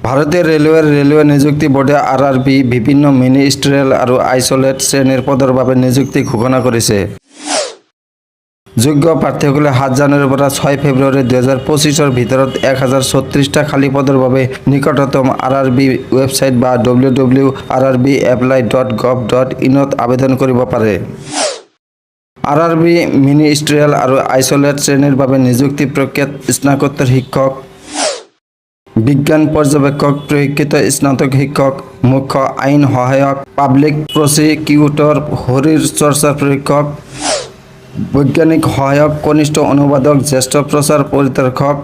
ভাৰতীয় ৰেলৱে নিযুক্তি বোৰ্ডে আৰআৰবি বিভিন্ন মিনিষ্ট্ৰিয়েল আৰু আইচলেট শ্ৰেণীৰ পদৰ বাবে নিযুক্তি ঘোষণা কৰিছে। যোগ্য প্ৰাৰ্থীসকলে 7 জানুৱাৰীৰ পৰা 6 ফেব্ৰুৱাৰী 2025 ভিতৰত 1036টা খালী পদৰ বাবে নিকটতম আৰআৰবি ৱেবছাইট বা www.rrbapply.gov.in ত আবেদন কৰিব পাৰে। আৰআৰবি মিনিষ্ট্ৰিয়েল আৰু আইচলেট শ্ৰেণীৰ বাবে নিযুক্তি প্ৰক্ৰিয়াত স্নাতকোত্তৰ শিক্ষক, বিজ্ঞান পৰ্যবেক্ষক, প্ৰশিক্ষিত স্নাতক শিক্ষক, মুখ্য আইন সহায়ক, পাব্লিক প্ৰচিকিউটৰ, শৰীৰ চৰ্চা প্ৰশিক্ষক, বৈজ্ঞানিক সহায়ক, কনিষ্ঠ অনুবাদক, জ্যেষ্ঠ প্ৰচাৰ পৰিদৰ্শক,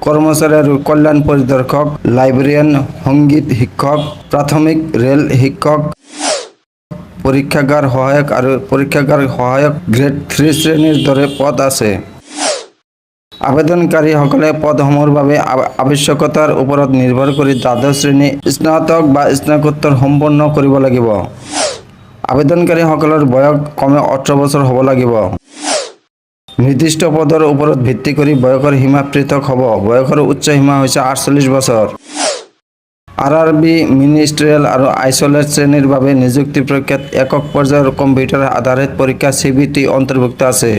কৰ্মচাৰী আৰু কল্যাণ পৰিদৰ্শক, লাইব্ৰেৰিয়ান, সংগীত শিক্ষক, প্ৰাথমিক ৰেল শিক্ষক, পৰীক্ষাগাৰ সহায়ক আৰু পৰীক্ষাগাৰ সহায়ক গ্ৰেড 3 শ্ৰেণীৰ দৰে পদ আছে। আবেদনকাৰীসকলে পদসমূহৰ বাবে আৱশ্যকতাৰ ওপৰত নিৰ্ভৰ কৰি দ্বাদশ শ্ৰেণী, স্নাতক বা স্নাতকোত্তৰ সম্পন্ন কৰিব লাগিব। আবেদনকাৰীসকলৰ বয়স কমে 18 বছৰ হ'ব লাগিব। নিৰ্দিষ্ট পদৰ ওপৰত ভিত্তি কৰি বয়সৰ সীমা পৃথক হ'ব। বয়সৰ উচ্চ সীমা হৈছে 48 বছৰ। আৰআৰবি মিনিষ্ট্ৰিয়েল আৰু আইচলেট শ্ৰেণীৰ বাবে নিযুক্তি প্ৰক্ৰিয়াত একক পৰ্যায়ৰ কম্পিউটাৰ আধাৰিত পৰীক্ষা CBT অন্তৰ্ভুক্ত আছে।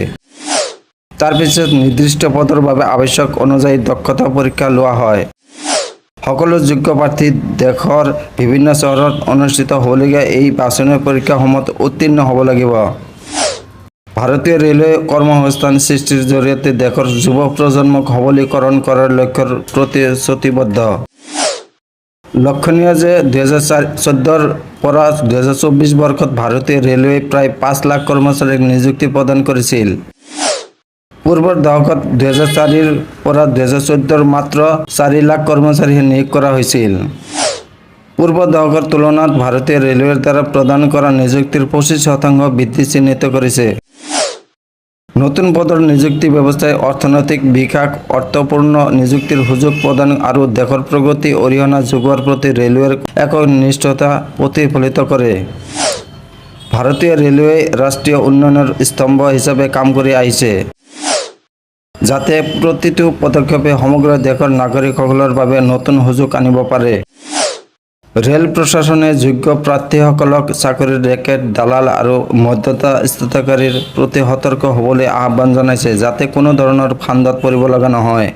তাৰ পিছত নিৰ্দিষ্ট পদৰ বাবে আৱশ্যক অনুযায়ী দক্ষতা পৰীক্ষা লোৱা হয়। সকলো যোগ্য প্ৰাৰ্থী দেশৰ বিভিন্ন চহৰত অনুষ্ঠিত হ'বলগীয়া এই বাছনি পৰীক্ষাসমূহত উত্তীৰ্ণ হ'ব লাগিব। ভাৰতীয় ৰেলৱে কৰ্মসংস্থান সৃষ্টিৰ জৰিয়তে দেশৰ যুৱ প্ৰজন্মক সবলীকৰণ কৰাৰ লক্ষ্যৰ প্ৰতিশ্ৰুতিবদ্ধ। লক্ষণীয় যে 2014 পৰা 2024 বৰ্ষত ভাৰতীয় ৰেলৱে প্ৰায় 5 লাখ কৰ্মচাৰীক নিযুক্তি প্ৰদান কৰিছিল। পূৰ্বৰ দশকত 2004 পৰা 2014 মাত্ৰ 4 লাখ কৰ্মচাৰীহে নিয়োগ কৰা হৈছিল। পূৰ্বৰ দশকৰ তুলনাত ভাৰতীয় ৰেলৱেৰ দ্বাৰা প্ৰদান কৰা নিযুক্তিৰ 25% বৃদ্ধি চিহ্নিত কৰিছে। নতুন পদৰ নিযুক্তি ব্যৱস্থাই অৰ্থনৈতিক বিকাশ, অৰ্থপূৰ্ণ নিযুক্তিৰ সুযোগ প্ৰদান আৰু দেশৰ প্ৰগতি অৰিহণা যোগোৱাৰ প্ৰতি ৰেলৱেৰ একনিষ্ঠতা প্ৰতিফলিত কৰে। ভাৰতীয় ৰেলৱে ৰাষ্ট্ৰীয় উন্নয়নৰ স্তম্ভ হিচাপে কাম কৰি আহিছে, যাতে প্ৰতিটো পদক্ষেপে সমগ্ৰ দেশৰ নাগৰিকসকলৰ বাবে নতুন সুযোগ আনিব পাৰে। ৰেল প্ৰশাসনে যোগ্য প্ৰাৰ্থীসকলক চাকৰিৰ ৰেকেট, দালাল আৰু মধ্যস্থতাকাৰীৰ প্ৰতি সতৰ্ক হ'বলৈ আহ্বান জনাইছে, যাতে কোনো ধৰণৰ ফান্দত পৰিব লগা নহয়।